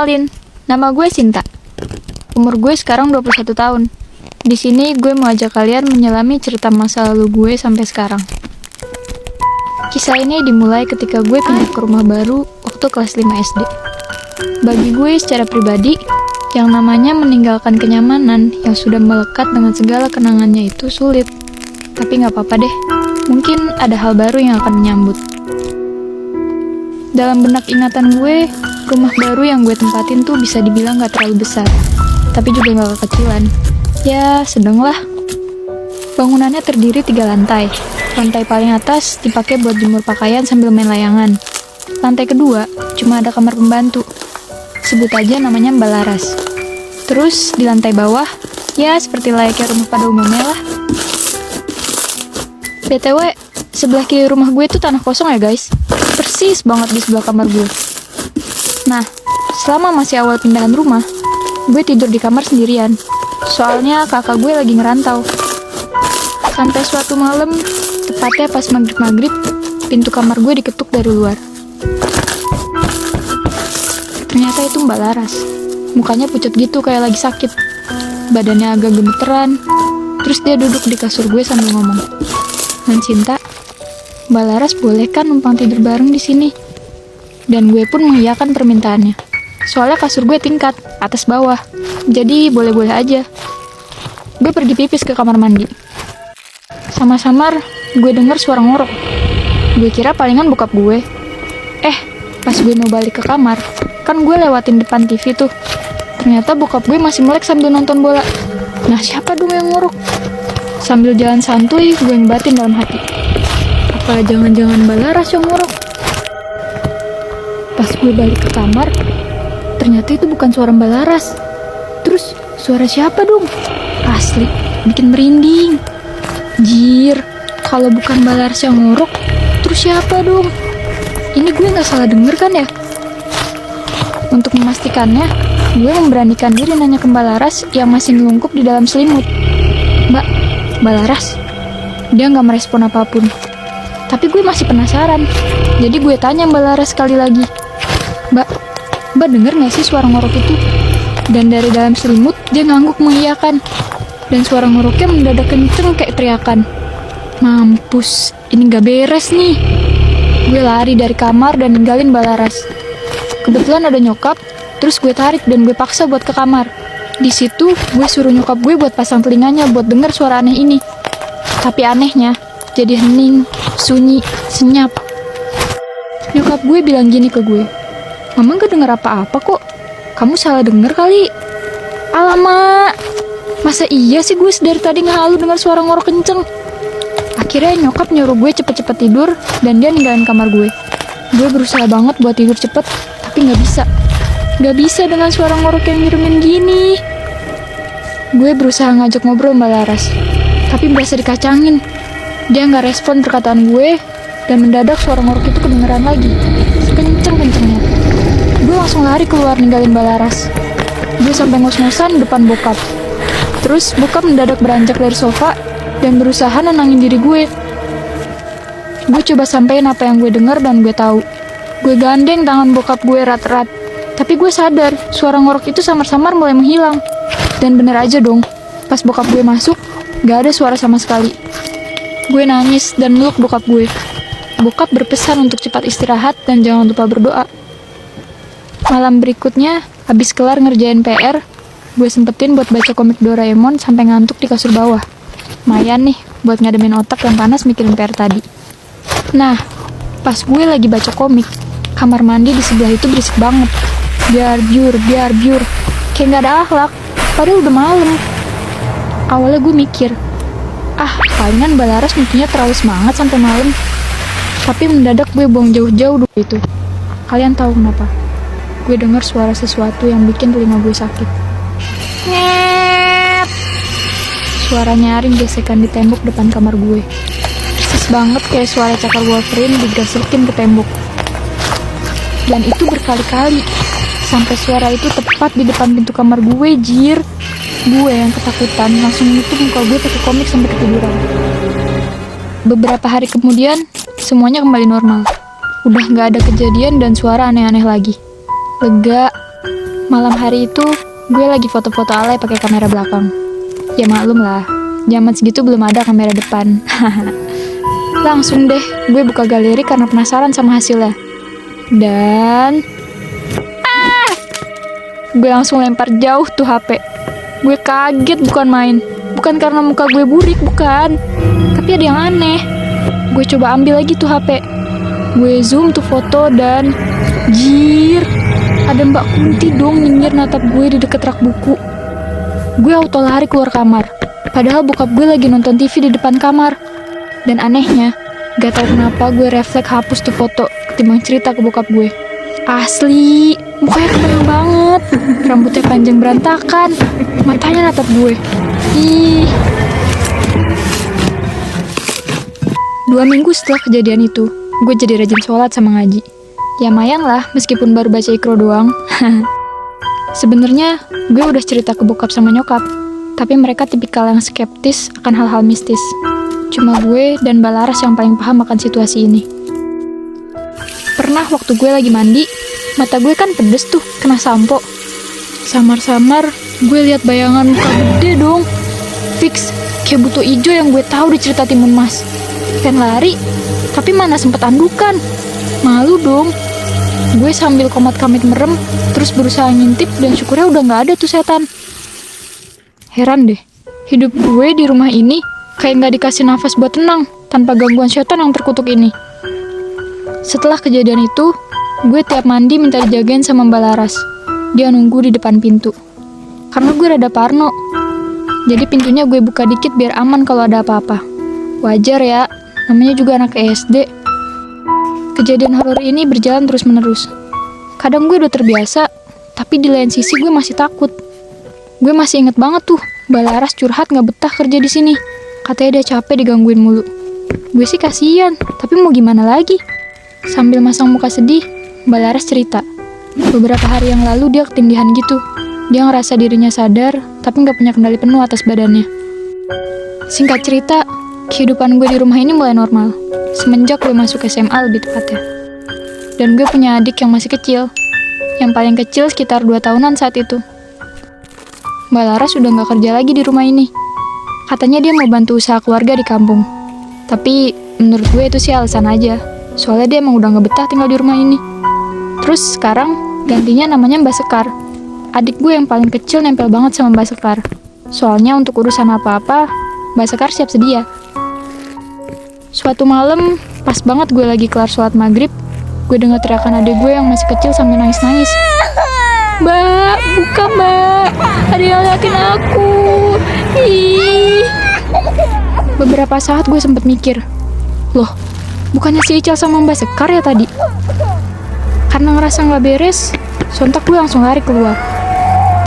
Kenalin, nama gue Sinta. Umur gue sekarang 21 tahun. Di sini gue mau ajak kalian menyelami cerita masa lalu gue sampai sekarang. Kisah ini dimulai ketika gue pindah ke rumah baru waktu kelas 5 SD. Bagi gue secara pribadi, yang namanya meninggalkan kenyamanan yang sudah melekat dengan segala kenangannya itu sulit. Tapi gak apa-apa deh, mungkin ada hal baru yang akan menyambut. Dalam benak ingatan gue, rumah baru yang gue tempatin tuh bisa dibilang gak terlalu besar, tapi juga gak kekecilan. Ya, sedang lah. Bangunannya terdiri 3 lantai. Lantai paling atas dipakai buat jemur pakaian sambil main layangan. Lantai kedua, cuma ada kamar pembantu. Sebut aja namanya Mbak Laras. Terus di lantai bawah, ya seperti layaknya rumah pada umumnya lah. BTW, sebelah kiri rumah gue tuh tanah kosong ya guys. Persis banget di sebelah kamar gue. Nah, selama masih awal pindahan rumah, gue tidur di kamar sendirian. Soalnya kakak gue lagi ngerantau. Sampai suatu malam, tepatnya pas maghrib-maghrib, pintu kamar gue diketuk dari luar. Ternyata itu Mbak Laras. Mukanya pucat gitu kayak lagi sakit. Badannya agak gemeteran. Terus dia duduk di kasur gue sambil ngomong, "Non Cinta, Mbak Laras boleh kan numpang tidur bareng di sini?" Dan gue pun mengiyakan permintaannya. Soalnya kasur gue tingkat, atas bawah. Jadi boleh-boleh aja. Gue pergi pipis ke kamar mandi. Samar-samar, gue dengar suara ngorok. Gue kira palingan bokap gue. Pas gue mau balik ke kamar, kan gue lewatin depan TV tuh. Ternyata bokap gue masih melek sambil nonton bola. Nah, siapa dong yang ngorok? Sambil jalan santuy, gue ngebatin dalam hati. Apa jangan-jangan Mbak Laras yang ngorok? Pas gue balik ke kamar, ternyata itu bukan suara Mbak Laras. Terus, suara siapa dong? Asli, bikin merinding. Jir, kalau bukan Mbak Laras yang ngorok, terus siapa dong? Ini gue gak salah denger kan ya? Untuk memastikannya, gue memberanikan diri nanya ke Mbak Laras yang masih ngelungkup di dalam selimut. Mbak Laras? Dia gak merespon apapun. Tapi gue masih penasaran. Jadi gue tanya Mbak Laras sekali lagi. Mbak denger gak sih suara ngorok itu? Dan dari dalam selimut, dia ngangguk mengiyakan. Dan suara ngoroknya mendadak kenceng kayak teriakan. Mampus, ini gak beres nih. Gue lari dari kamar dan ninggalin Mbak Laras. Kebetulan ada nyokap, terus gue tarik dan gue paksa buat ke kamar. Di situ, gue suruh nyokap gue buat pasang telinganya buat denger suara aneh ini. Tapi anehnya, jadi hening, sunyi, senyap. Nyokap gue bilang gini ke gue, "Mama gak denger apa-apa kok. Kamu salah denger kali." Alamak, masa iya sih gue dari tadi ngehalu dengar suara ngorok kenceng? Akhirnya nyokap nyuruh gue cepet-cepet tidur dan dia ninggalin kamar gue. Gue berusaha banget buat tidur cepet, tapi gak bisa. Gak bisa dengan suara ngorok yang nyeremin gini. Gue berusaha ngajak ngobrol Mbak Laras, tapi berasa dikacangin. Dia gak respon perkataan gue, dan mendadak suara ngorok itu kedengeran lagi, sekenceng-kencengnya. Gue langsung lari keluar ninggalin Mbak Laras. Gue sampai ngos-ngosan depan bokap. Terus bokap mendadak beranjak dari sofa dan berusaha nenangin diri gue. Gue coba sampein apa yang gue denger dan gue tahu. Gue gandeng tangan bokap gue erat-erat. Tapi gue sadar, suara ngorok itu samar-samar mulai menghilang. Dan bener aja dong, pas bokap gue masuk, gak ada suara sama sekali. Gue nangis dan meluk bokap gue. Bokap berpesan untuk cepat istirahat dan jangan lupa berdoa. Malam berikutnya, habis kelar ngerjain PR, gue sempetin buat baca komik Doraemon sampai ngantuk di kasur bawah. Lumayan nih, buat ngademin otak yang panas mikirin PR tadi. Nah, pas gue lagi baca komik, kamar mandi di sebelah itu berisik banget. Biar biur, kayak gak ada akhlak, padahal udah malam. Awalnya gue mikir, palingan Mbak Laras nyucinya terlalu semangat sampai malam. Tapi mendadak gue buang jauh-jauh dulu itu. Kalian tahu kenapa? Gue dengar suara sesuatu yang bikin telinga gue sakit. Nyet. Suara nyaring gesekan di tembok depan kamar gue. Persis banget kayak suara cakar Wolverine digasekin ke tembok. Dan itu berkali-kali. Sampai suara itu tepat di depan pintu kamar gue, jir. Gue yang ketakutan langsung nutup muka gue pakai komik sampai ketiduran. Beberapa hari kemudian, semuanya kembali normal. Udah gak ada kejadian dan suara aneh-aneh lagi. Lega, Malam hari itu, gue lagi foto-foto alay pakai kamera belakang. Ya maklum lah, zaman segitu belum ada kamera depan. Langsung deh, gue buka galeri karena penasaran sama hasilnya. Dan... gue langsung lempar jauh tuh HP. Gue kaget bukan main. Bukan karena muka gue burik, bukan. Tapi ada yang aneh. Gue coba ambil lagi tuh HP. Gue zoom tuh foto dan... jir, ada Mbak Kunti dong nyinyir natap gue di deket rak buku. Gue auto lari keluar kamar. Padahal bokap gue lagi nonton TV di depan kamar. Dan anehnya, gak tau kenapa gue refleks hapus tuh foto ketimbang cerita ke bokap gue. Asli, mukanya keren banget. Rambutnya panjang berantakan. Matanya natap gue. Ih. 2 minggu setelah kejadian itu, gue jadi rajin sholat sama ngaji. Ya lumayan lah, meskipun baru baca ikro doang. Sebenarnya gue udah cerita ke bokap sama nyokap, tapi mereka tipikal yang skeptis akan hal-hal mistis. Cuma gue dan Mbak Laras yang paling paham akan situasi ini. Pernah waktu gue lagi mandi, mata gue kan pedes tuh, kena sampo. Samar-samar, gue lihat bayangan muka gede dong. Fix, kayak buto ijo yang gue tahu di cerita Timun Mas. Pengen lari, tapi mana sempet andukan. Malu dong. Gue sambil komat-kamit merem, terus berusaha ngintip dan syukurnya udah gak ada tuh setan. Heran deh, hidup gue di rumah ini kayak gak dikasih nafas buat tenang tanpa gangguan setan yang terkutuk ini. Setelah kejadian itu, gue tiap mandi minta dijagain sama Mbak Laras. Dia nunggu di depan pintu. Karena gue rada parno, jadi pintunya gue buka dikit biar aman kalau ada apa-apa. Wajar ya, namanya juga anak SD. Kejadian horor ini berjalan terus-menerus. Kadang gue udah terbiasa, tapi di lain sisi gue masih takut. Gue masih inget banget tuh, Mbak Laras curhat gak betah kerja di sini. Katanya dia capek digangguin mulu. Gue sih kasihan, tapi mau gimana lagi? Sambil masang muka sedih, Mbak Laras cerita. Beberapa hari yang lalu dia ketindihan gitu. Dia ngerasa dirinya sadar, tapi gak punya kendali penuh atas badannya. Singkat cerita, kehidupan gue di rumah ini mulai normal. Semenjak gue masuk SMA lebih tepatnya. Dan gue punya adik yang masih kecil. Yang paling kecil sekitar 2 tahunan saat itu. Mbak Laras udah gak kerja lagi di rumah ini. Katanya dia mau bantu usaha keluarga di kampung. Tapi menurut gue itu sih alasan aja. Soalnya dia emang udah gak betah tinggal di rumah ini. Terus sekarang gantinya namanya Mbak Sekar. Adik gue yang paling kecil nempel banget sama Mbak Sekar. Soalnya untuk urusan apa-apa, Mbak Sekar siap sedia. Suatu malam, pas banget gue lagi kelar sholat maghrib, gue dengar teriakan adik gue yang masih kecil sambil nangis-nangis. Mbak, buka mbak, ada yang liatin aku. Ih. Beberapa saat gue sempet mikir, loh, bukannya si Ical sama Mbak Sekar ya tadi? Karena ngerasa gak beres, sontak gue langsung lari keluar.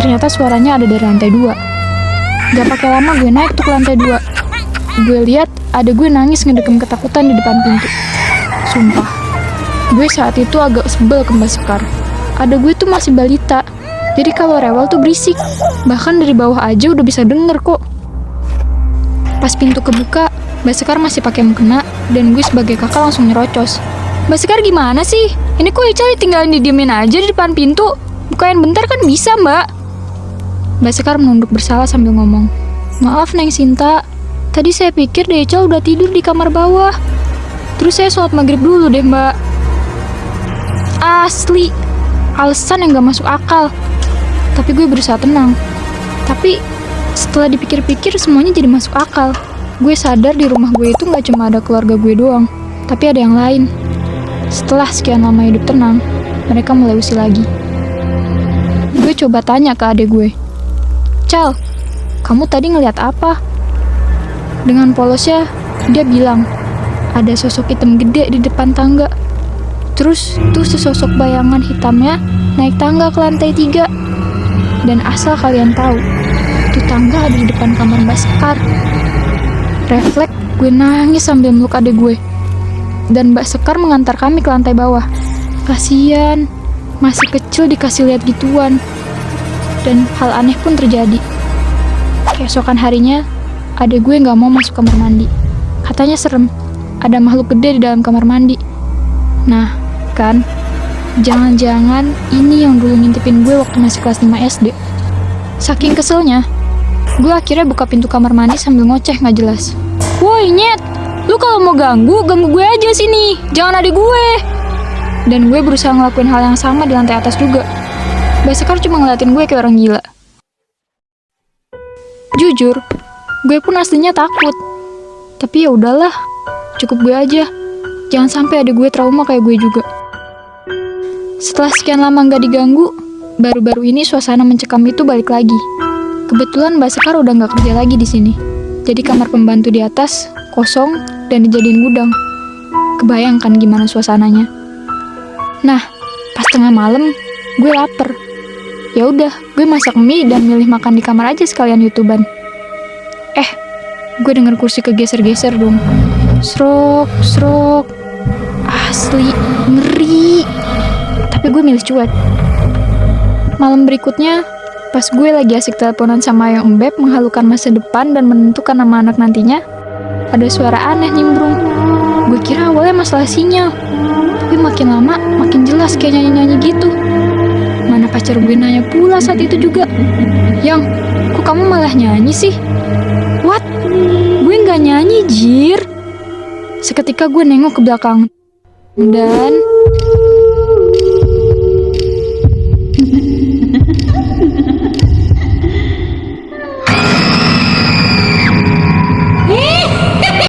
Ternyata suaranya ada dari lantai 2. Gak pakai lama gue naik tuh ke lantai 2. Gue lihat ada gue nangis ngedekem ketakutan di depan pintu. Sumpah, gue saat itu agak sebel ke Mbak Sekar. Ada gue tuh masih balita, jadi kalau rewel tuh berisik. Bahkan dari bawah aja udah bisa denger kok. Pas pintu kebuka, Mbak Sekar masih pakai mukena, dan gue sebagai kakak langsung nyerocos. Mbak Sekar gimana sih? Ini kok Ical ditinggalin didiemin aja di depan pintu? Bukain bentar kan bisa mbak? Mbak Sekar menunduk bersalah sambil ngomong, maaf Neng Sinta, tadi saya pikir deh Ical udah tidur di kamar bawah. Terus saya sholat maghrib dulu deh mbak. Asli, alasan yang gak masuk akal. Tapi gue berusaha tenang. Tapi setelah dipikir-pikir semuanya jadi masuk akal. Gue sadar di rumah gue itu gak cuma ada keluarga gue doang, tapi ada yang lain. Setelah sekian lama hidup tenang, mereka mulai usil lagi. Gue coba tanya ke adik gue, Cal, kamu tadi ngeliat apa? Dengan polosnya, dia bilang, ada sosok hitam gede di depan tangga. Terus tuh sesosok bayangan hitamnya naik tangga ke lantai 3. Dan asal kalian tahu, tuh tangga ada di depan kamar Mbak Sekar. Refleks, gue nangis sambil meluk adik gue. Dan Mbak Sekar mengantar kami ke lantai bawah. Kasian, masih kecil dikasih lihat gituan. Dan hal aneh pun terjadi. Keesokan harinya, adik gue gak mau masuk kamar mandi. Katanya serem, ada makhluk gede di dalam kamar mandi. Nah, kan, Jangan-jangan ini yang dulu ngintipin gue waktu masih kelas 5 SD. Saking keselnya, gue akhirnya buka pintu kamar mandi sambil ngoceh nggak jelas. Woi nyet, lu kalau mau ganggu gue aja sini, jangan adik gue. Dan gue berusaha ngelakuin hal yang sama di lantai atas juga. Mbak Sekar cuma ngeliatin gue kayak orang gila. Jujur, gue pun aslinya takut. Tapi ya udahlah, cukup gue aja. Jangan sampai adik gue trauma kayak gue juga. Setelah sekian lama nggak diganggu, baru-baru ini suasana mencekam itu balik lagi. Kebetulan Mbak Sekar udah nggak kerja lagi di sini. Jadi kamar pembantu di atas kosong dan dijadiin gudang. Kebayangkan gimana suasananya. Nah, pas tengah malam, gue lapar. Ya udah, gue masak mie dan milih makan di kamar aja sekalian YouTubean. Gue denger kursi kegeser-geser dong. Srok, srok. Asli, ngeri. Tapi gue milih cuek. Malam berikutnya, pas gue lagi asik teleponan sama Ayang Embeb menghalukan masa depan dan menentukan nama anak nantinya, ada suara aneh nimbrung. Gue kira awalnya masalah sinyal. Tapi makin lama, makin jelas kayak nyanyi-nyanyi gitu. Mana pacar gue nanya pula saat itu juga. Yang, kok kamu malah nyanyi sih? What? Gue nggak nyanyi, Jir. Seketika gue nengok ke belakang. Dan